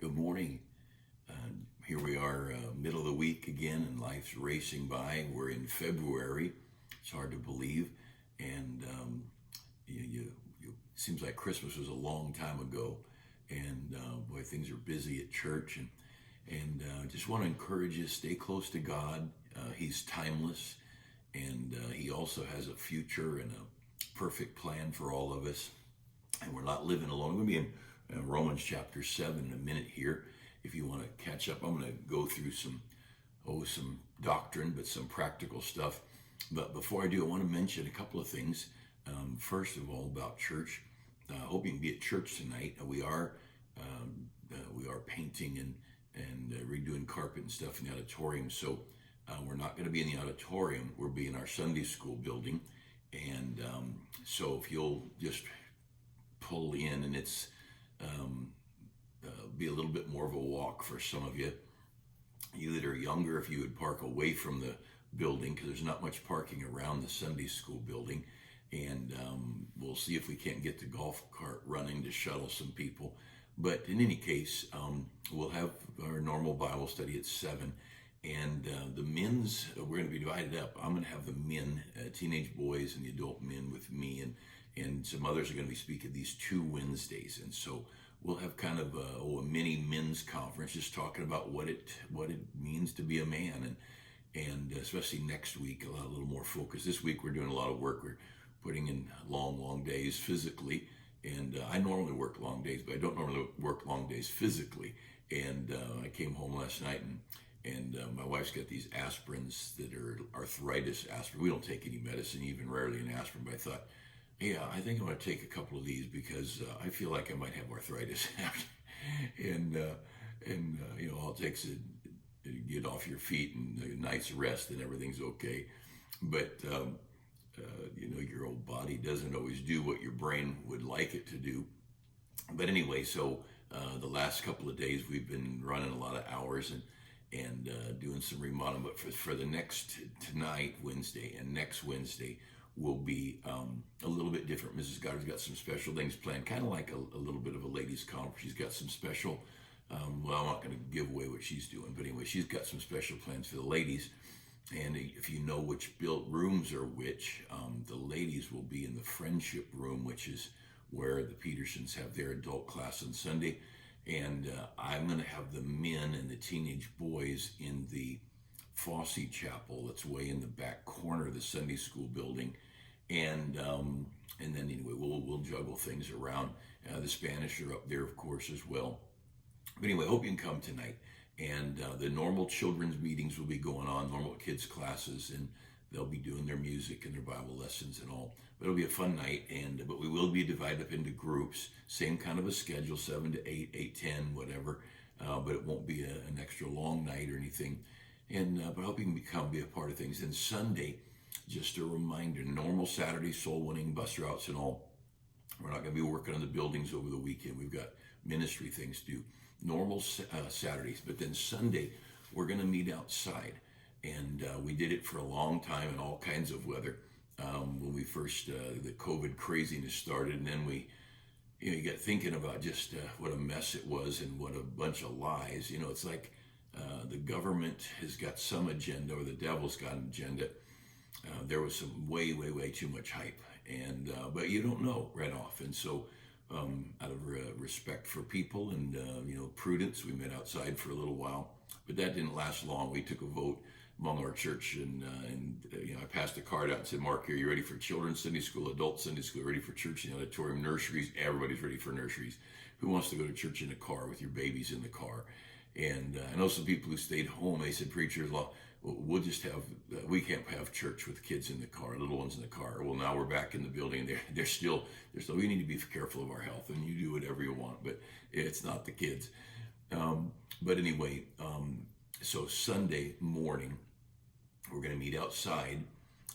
Good morning. Here we are, middle of the week again, and life's racing by. We're in February. It's hard to believe, and seems like Christmas was a long time ago. And boy, things are busy at church, and just want to encourage you: stay close to God. He's timeless, and He also has a future and a perfect plan for all of us. And we're not living alone. We're going to be in Romans chapter 7 in a minute here. If you want to catch up, I'm going to go through some doctrine, but some practical stuff. But before I do, I want to mention a couple of things. First of all, about church. I hope you can be at church tonight. We are painting and redoing carpet and stuff in the auditorium. So we're not going to be in the auditorium. We'll be in our Sunday school building. And so if you'll just pull in, and it's be a little bit more of a walk for some of you. You that are younger, if you would park away from the building, because there's not much parking around the Sunday school building. And we'll see if we can't get the golf cart running to shuttle some people. But in any case, we'll have our normal Bible study at 7. And the men's, we're going to be divided up. I'm going to have the men, teenage boys, and the adult men with me, and some others are going to be speaking these 2 Wednesdays. And so we'll have kind of a mini men's conference, just talking about what it means to be a man, and especially next week, a little more focus. This week we're doing a lot of work. We're putting in long days physically, and I normally work long days, but I don't normally work long days physically. And I came home last night, and my wife's got these aspirins that are arthritis aspirin. We don't take any medicine, even rarely an aspirin, but I thought, yeah, I think I'm going to take a couple of these because I feel like I might have arthritis. and all it takes is to get off your feet and a night's rest and everything's okay. But, your old body doesn't always do what your brain would like it to do. But anyway, so the last couple of days we've been running a lot of hours and doing some remodeling. But for the next tonight, Wednesday, and next Wednesday, will be a little bit different. Mrs. Goddard's got some special things planned, kind of like a little bit of a ladies' conference. She's got some special, I'm not going to give away what she's doing, but anyway, she's got some special plans for the ladies. And if you know which built rooms are which, the ladies will be in the friendship room, which is where the Petersons have their adult class on Sunday. And I'm going to have the men and the teenage boys in the Fossey Chapel that's way in the back corner of the Sunday school building, and then anyway we'll juggle things around. The Spanish are up there, of course, as well. But anyway, I hope you can come tonight. And the normal children's meetings will be going on, normal kids classes, and they'll be doing their music and their Bible lessons and all. But it'll be a fun night, but we will be divided up into groups, same kind of a schedule, 7 to 8, 8-10, whatever. But it won't be an extra long night or anything. But I hope you can be a part of things. And Sunday, just a reminder, normal Saturday soul winning bus routes and all. We're not going to be working on the buildings over the weekend. We've got ministry things to do. Normal Saturdays. But then Sunday, we're going to meet outside. And we did it for a long time in all kinds of weather. When we first, the COVID craziness started, and then you get thinking about just what a mess it was and what a bunch of lies. It's like, the government has got some agenda, or the devil's got an agenda. There was some way too much hype, but you don't know right off. And so, out of respect for people and prudence, we met outside for a little while. But that didn't last long. We took a vote among our church, and I passed a card out and said, "Mark, are you ready for children's Sunday school, adult Sunday school, ready for church in the auditorium, nurseries?" Everybody's ready for nurseries. Who wants to go to church in a car with your babies in the car? And I know some people who stayed home. They said, "Preacher, we can't have church with kids in the car, little ones in the car." Well, now we're back in the building. They're still. We need to be careful of our health, and you do whatever you want, but it's not the kids. But anyway, so Sunday morning, we're going to meet outside,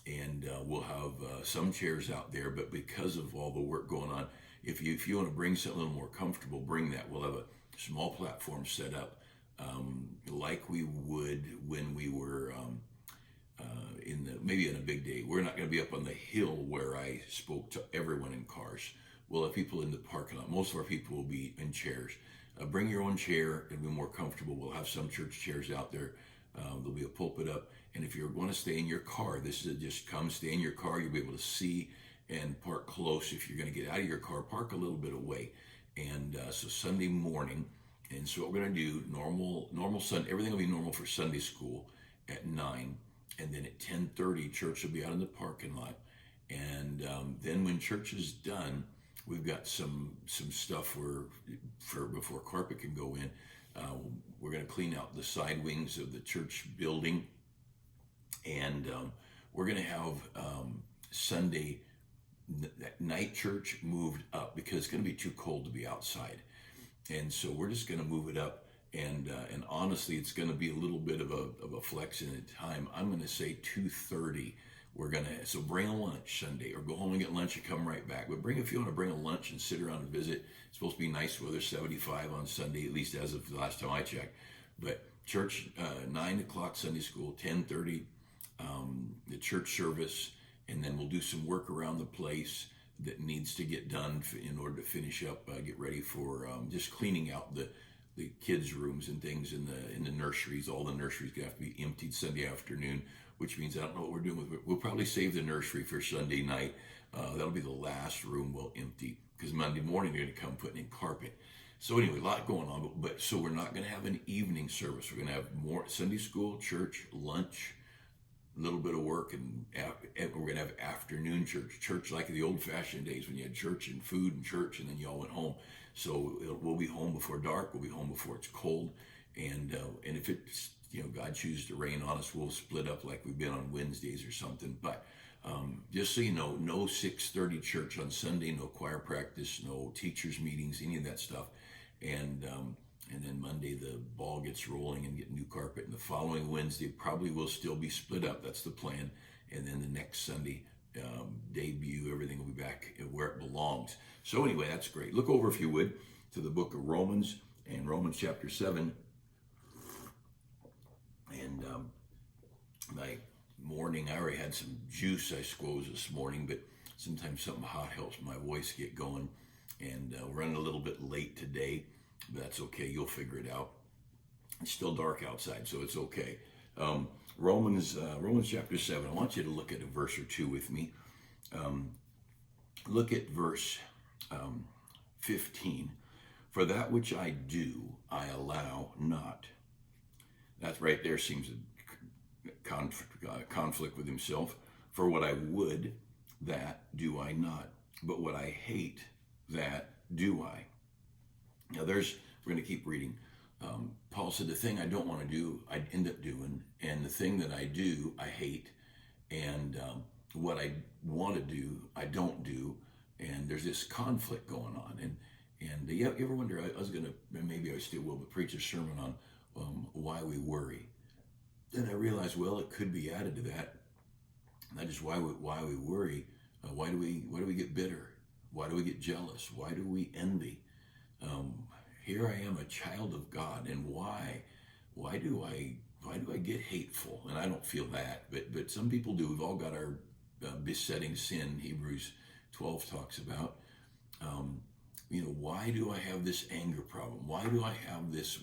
and we'll have some chairs out there. But because of all the work going on, if you want to bring something a little more comfortable, bring that. We'll have a small platform set up, like we would when we were maybe in a big day. We're not going to be up on the hill where I spoke to everyone in cars. We'll have people in the parking lot. Most of our people will be in chairs. Bring your own chair. It'll be more comfortable. We'll have some church chairs out there. There'll be a pulpit up. And if you want to stay in your car, this is just come stay in your car. You'll be able to see and park close. If you're going to get out of your car, park a little bit away. And so Sunday morning, and so what we're going to do, normal Sunday, everything will be normal for Sunday school at 9. And then at 10:30, church will be out in the parking lot. And then when church is done, we've got some stuff before carpet can go in. We're going to clean out the side wings of the church building. And we're going to have Sunday night church moved up because it's going to be too cold to be outside. And so we're just going to move it up. And honestly, it's going to be a little bit of a flex in the time. I'm going to say 2:30. So bring a lunch Sunday, or go home and get lunch and come right back. But if you want to bring a lunch and sit around and visit, it's supposed to be nice weather, 75 on Sunday, at least as of the last time I checked. But church, 9 o'clock Sunday school, 10:30, the church service, and then we'll do some work around the place that needs to get done in order to finish up, get ready for just cleaning out the kids' rooms and things in the nurseries. All the nurseries have to be emptied Sunday afternoon, which means I don't know what we're doing with it. We'll probably save the nursery for Sunday night. That'll be the last room we'll empty, because Monday morning they're going to come putting in carpet. So anyway, a lot going on. But so we're not going to have an evening service. We're going to have more Sunday school, church, lunch, a little bit of work, and we're going to have afternoon church like the old-fashioned days when you had church and food and church, and then you all went home. So we'll be home before dark. We'll be home before it's cold, and if it's God chooses to rain on us, we'll split up like we've been on Wednesdays or something. But just so you know, no 6:30 church on Sunday, no choir practice, no teachers meetings, any of that stuff, and then Monday the ball gets rolling and get new carpet. And the following Wednesday probably will still be split up. That's the plan. And then the next Sunday debut, everything will be back where it belongs. So anyway, that's great. Look over, if you would, to the book of Romans, and Romans chapter 7. And my morning, I already had some juice, I suppose, this morning, but sometimes something hot helps my voice get going. And we're running a little bit late today, but that's okay. You'll figure it out. It's still dark outside, so it's okay. Romans chapter 7. I want you to look at a verse or two with me. Look at verse 15. For that which I do, I allow not. That right there seems a conflict with himself. For what I would, that do I not. But what I hate, that do I. Now we're going to keep reading. Paul said, the thing I don't want to do, I end up doing. And the thing that I do, I hate. And what I want to do, I don't do. And there's this conflict going on. And you ever wonder, maybe I still will, but preach a sermon on why we worry. Then I realized, well, it could be added to that. That is why we worry. Why do we get bitter? Why do we get jealous? Why do we envy? Here I am, a child of God, and why do I get hateful? And I don't feel that, but some people do. We've all got our besetting sin. Hebrews 12 talks about. Why do I have this anger problem? Why do I have this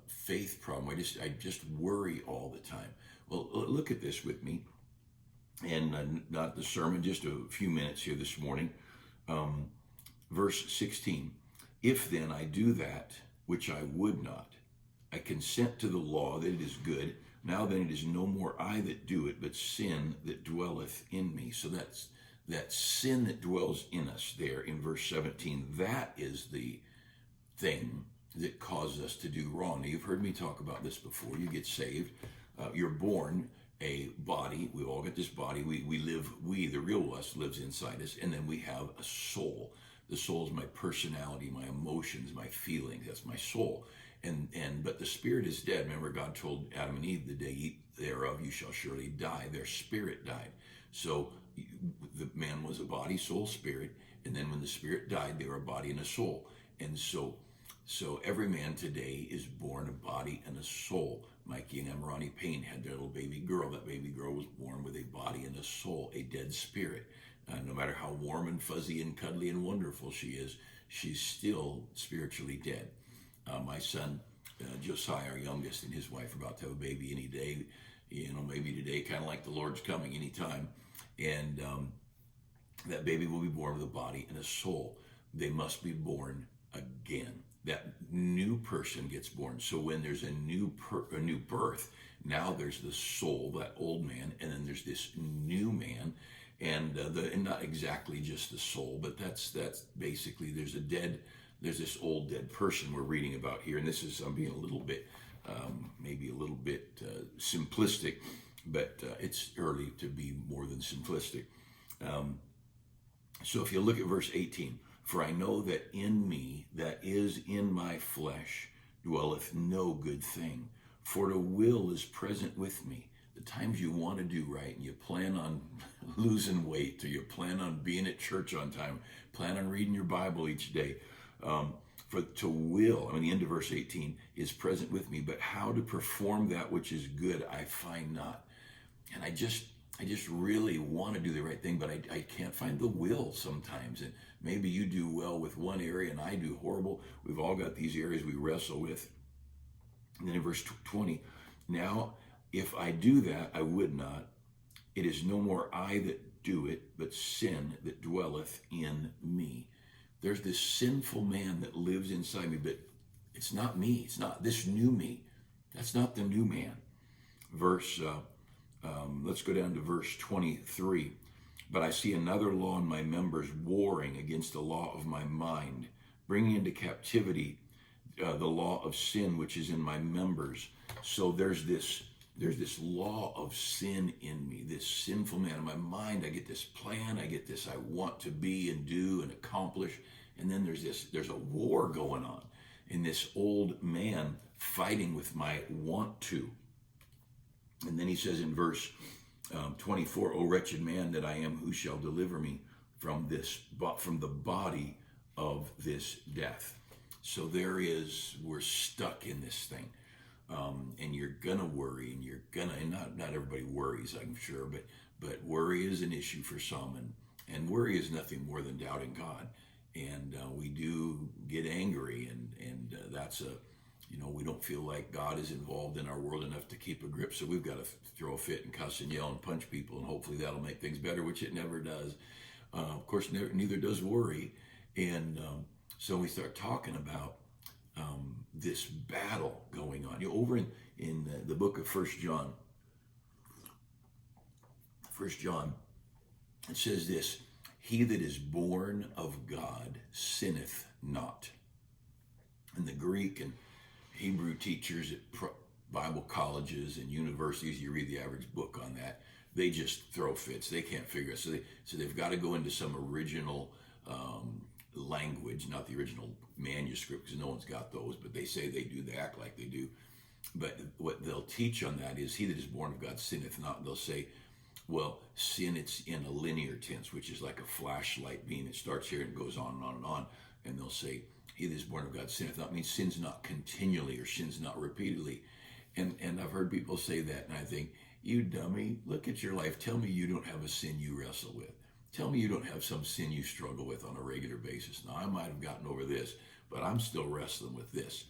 faith problem? I just worry all the time. Well, look at this with me, and not the sermon, just a few minutes here this morning. Verse 16. If then I do that which I would not, I consent to the law that it is good. Now then it is no more I that do it, but sin that dwelleth in me. So that's that sin that dwells in us there in verse 17. That is the thing that causes us to do wrong. Now, you've heard me talk about this before. You get saved. You're born a body. We all get this body. The real us lives inside us. And then we have a soul. The soul is my personality, my emotions, my feelings. That's my soul. But the spirit is dead. Remember, God told Adam and Eve, the day you eat thereof, you shall surely die. Their spirit died. So the man was a body, soul, spirit. And then when the spirit died, they were a body and a soul. And so every man today is born a body and a soul. Mikey and Emirani Payne had their little baby girl. That baby girl was born with a body and a soul, a dead spirit. No matter how warm and fuzzy and cuddly and wonderful she is, she's still spiritually dead. My son, Josiah, our youngest, and his wife are about to have a baby any day. Maybe today, kind of like the Lord's coming anytime. And that baby will be born with a body and a soul. They must be born again. That new person gets born. So when there's a new birth, now there's the soul, that old man, and then there's this new man, and not exactly just the soul, but that's basically there's this old dead person we're reading about here, and this is I'm being a little bit maybe a little bit simplistic, but it's early to be more than simplistic. So if you look at verse 18, for I know that in me, that is in my flesh, dwelleth no good thing. For the will is present with me. The times you want to do right and you plan on losing weight, or you plan on being at church on time, plan on reading your Bible each day. The end of verse 18, is present with me, but how to perform that which is good I find not. And I just really want to do the right thing, but I can't find the will sometimes. And maybe you do well with one area and I do horrible. We've all got these areas we wrestle with. And then in verse 20, now if I do that, I would not. It is no more I that do it, but sin that dwelleth in me. There's this sinful man that lives inside me, but it's not me. It's not this new me. That's not the new man. Let's go down to verse 23. But I see another law in my members, warring against the law of my mind, bringing into captivity the law of sin which is in my members. So there's this law of sin in me, this sinful man in my mind. I get this plan, I get this I want to be and do and accomplish, and then there's a war going on in this old man fighting with my want to. And then he says in verse 24, O wretched man that I am, who shall deliver me from the body of this death? So we're stuck in this thing. And you're gonna worry, and not everybody worries, I'm sure, but worry is an issue for some, and worry is nothing more than doubting God. And we do get angry, and that's we don't feel like God is involved in our world enough to keep a grip, so we've got to throw a fit and cuss and yell and punch people, and hopefully that'll make things better, which it never does. Of course, neither does worry. And so we start talking about this battle going on. Over in the book of 1 John, it says this, he that is born of God sinneth not. And the Greek and Hebrew teachers at Bible colleges and universities, you read the average book on that, they just throw fits. They can't figure it. So they've got to go into some original language, not the original manuscript, because no one's got those, but they say they do, they act like they do. But what they'll teach on that is, he that is born of God sinneth not. And they'll say, well, sin, it's in a linear tense, which is like a flashlight beam. It starts here and goes on and on and on. And they'll say, he that is born of God sinneth not, means sin's not continually or sin's not repeatedly. And I've heard people say that, and I think, you dummy, look at your life. Tell me you don't have a sin you wrestle with. Tell me you don't have some sin you struggle with on a regular basis. Now, I might have gotten over this, but I'm still wrestling with this.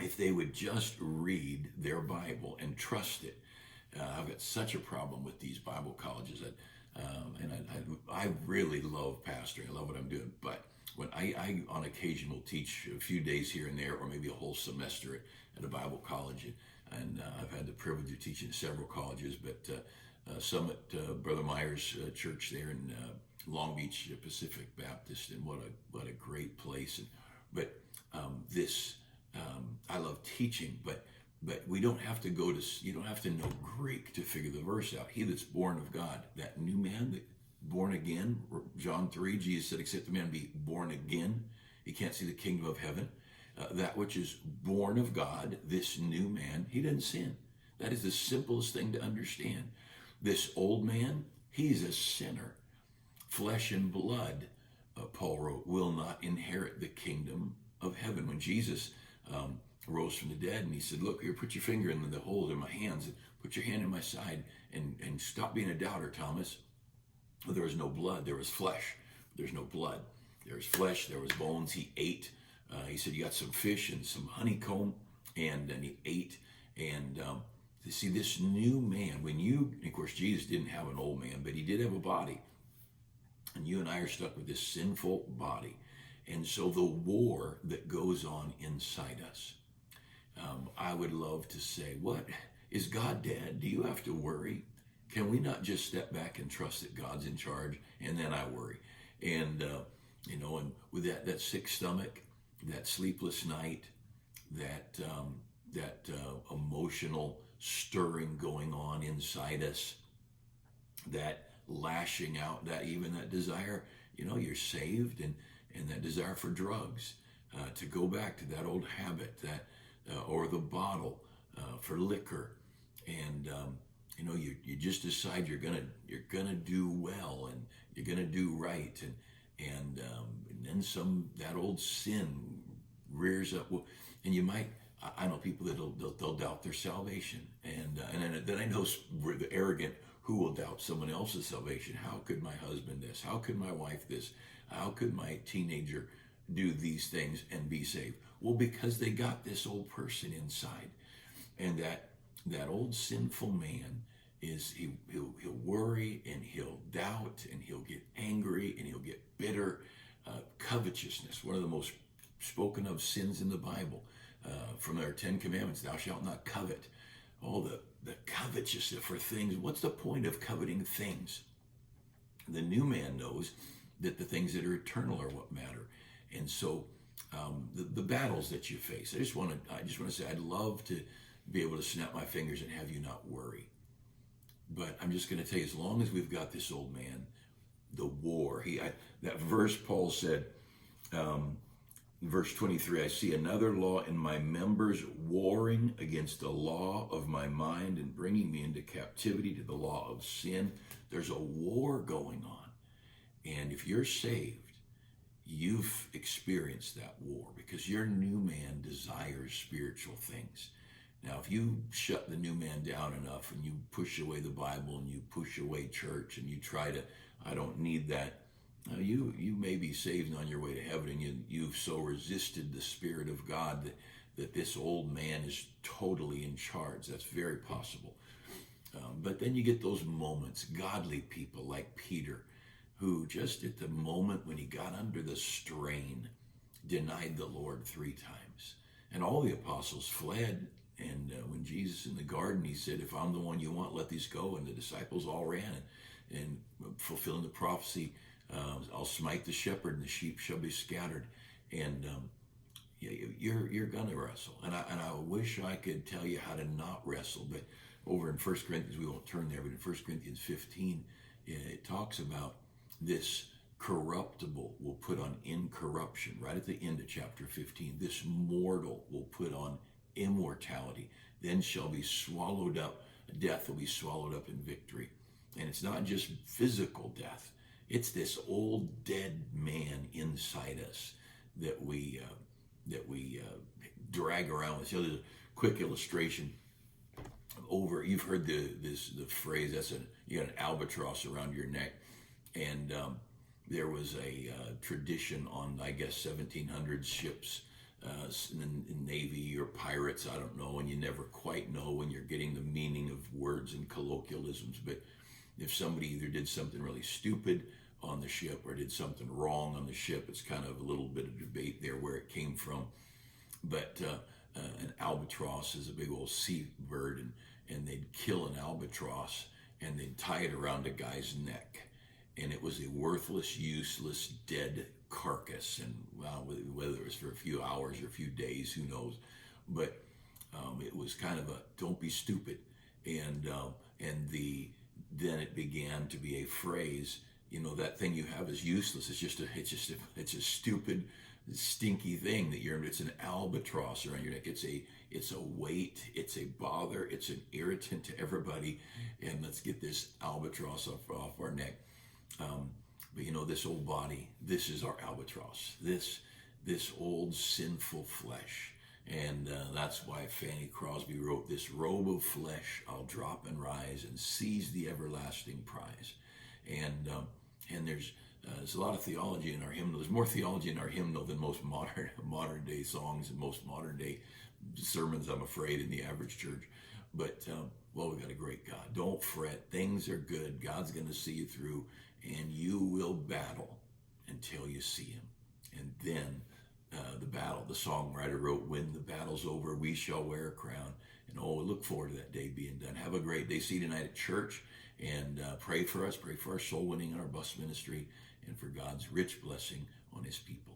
If they would just read their Bible and trust it. I've got such a problem with these Bible colleges. I really love pastoring. I love what I'm doing. But when I on occasion will teach a few days here and there, or maybe a whole semester at a Bible college. And I've had the privilege of teaching at several colleges, but some at Brother Meyer's church there in Long Beach Pacific Baptist, and what a great place. I love teaching, but we don't have to you don't have to know Greek to figure the verse out. He that's born of God, that new man, that born again, John 3, Jesus said, except the man be born again, he can't see the kingdom of heaven. That which is born of God, this new man, he doesn't sin. That is the simplest thing to understand. This old man, he's a sinner. Flesh and blood, Paul wrote, will not inherit the kingdom of heaven. When Jesus rose from the dead, and he said, look here, put your finger in the hole in my hands, and put your hand in my side, and stop being a doubter, Thomas. Well, there was no blood, there was flesh, there's no blood. There was flesh, there was bones. He ate. He said, you got some fish and some honeycomb, and then he ate. And to see this new man, of course, Jesus didn't have an old man, but he did have a body. And you and I are stuck with this sinful body. And so the war that goes on inside us, I would love to say, what? Is God dead? Do you have to worry? Can we not just step back and trust that God's in charge? And then I worry. And, and with that sick stomach, that sleepless night, that emotional stirring going on inside us, that lashing out, that desire, you're saved, and that desire for drugs, to go back to that old habit, or the bottle, for liquor, and you just decide you're gonna do well, and you're gonna do right, and then that old sin rears up, and you might. I know people they'll doubt their salvation, and then I know the arrogant who will doubt someone else's salvation. How could my husband this? How could my wife this? How could my teenager do these things and be saved? Well, because they got this old person inside, and that old sinful man he'll worry, and he'll doubt, and he'll get angry, and he'll get bitter. Covetousness, one of the most spoken of sins in the Bible, from our 10 Commandments, thou shalt not covet. Oh, the covetousness for things. What's the point of coveting things? The new man knows that the things that are eternal are what matter. And so the battles that you face, I just want to say, I'd love to be able to snap my fingers and have you not worry. But I'm just going to tell you, as long as we've got this old man, the war, that verse Paul said, verse 23, I see another law in my members, warring against the law of my mind and bringing me into captivity to the law of sin. There's a war going on. And if you're saved, you've experienced that war, because your new man desires spiritual things. Now, if you shut the new man down enough, and you push away the Bible, and you push away church, and you try to, I don't need that, you may be saved on your way to heaven, and you've so resisted the Spirit of God that this old man is totally in charge. That's very possible. But then you get those moments, godly people like Peter, who just at the moment when he got under the strain, denied the Lord 3 times. And all the apostles fled. And when Jesus in the garden, he said, if I'm the one you want, let these go. And the disciples all ran, and fulfilling the prophecy, I'll smite the shepherd and the sheep shall be scattered. And you're going to wrestle. And I wish I could tell you how to not wrestle. But over in 1 Corinthians, we won't turn there, but in 1 Corinthians 15, it talks about this corruptible will put on incorruption. Right at the end of chapter 15, this mortal will put on immortality, then shall be swallowed up. Death will be swallowed up in victory. And it's not just physical death. It's this old dead man inside us that we drag around with. So there's a quick illustration. You've heard the phrase, you got an albatross around your neck, and there was a tradition on, I guess, 1700s ships, in Navy or pirates, I don't know, and you never quite know when you're getting the meaning of words and colloquialisms, but if somebody either did something really stupid on the ship or did something wrong on the ship, it's kind of a little bit of debate there where it came from. But an albatross is a big old seabird, and they'd kill an albatross and they'd tie it around a guy's neck, and it was a worthless, useless, dead carcass. And well, whether it was for a few hours or a few days, who knows, but it was kind of a don't be stupid. And then it began to be a phrase, that thing you have is useless. It's a stupid, stinky thing it's an albatross around your neck. It's a weight, it's a bother, it's an irritant to everybody, and let's get this albatross off our neck. But this old body, this is our albatross, this old sinful flesh. And that's why Fanny Crosby wrote, this robe of flesh I'll drop and rise and seize the everlasting prize. And there's There's a lot of theology in our hymnal. There's more theology in our hymnal than most modern day songs and most modern day sermons, I'm afraid, in the average church. But, well, we've got a great God. Don't fret. Things are good. God's going to see you through, and you will battle until you see him. And then the songwriter wrote, when the battle's over, we shall wear a crown. And look forward to that day being done. Have a great day. See you tonight at church, and pray for us. Pray for our soul winning and our bus ministry, and for God's rich blessing on his people.